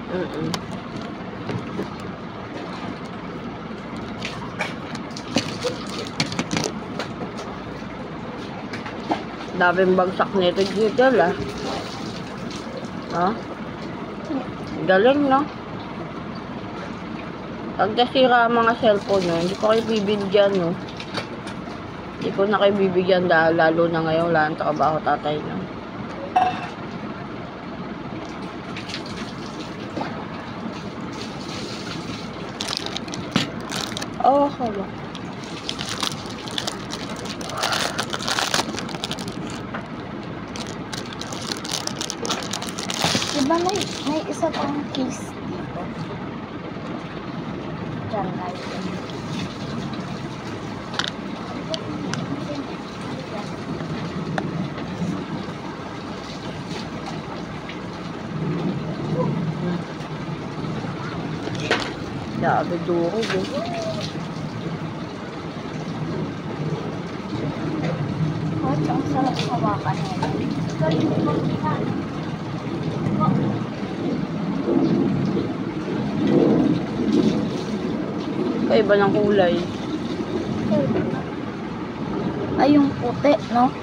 Daming bagsak nito dito ah. No? Galing, no? Pag nasira ang mga cellphone, no? Hindi ko kayo bibigyan, no? Hindi ko na kayo bibigyan dahil lalo na ngayon wala ang trabaho tatay, no? Oh, hala. Diba may isa pang case dito? Diyan natin. Grabe duro, eh. Oh, ang sarap hawakan nila. Iba ng kulay. Ay, yung puti, no?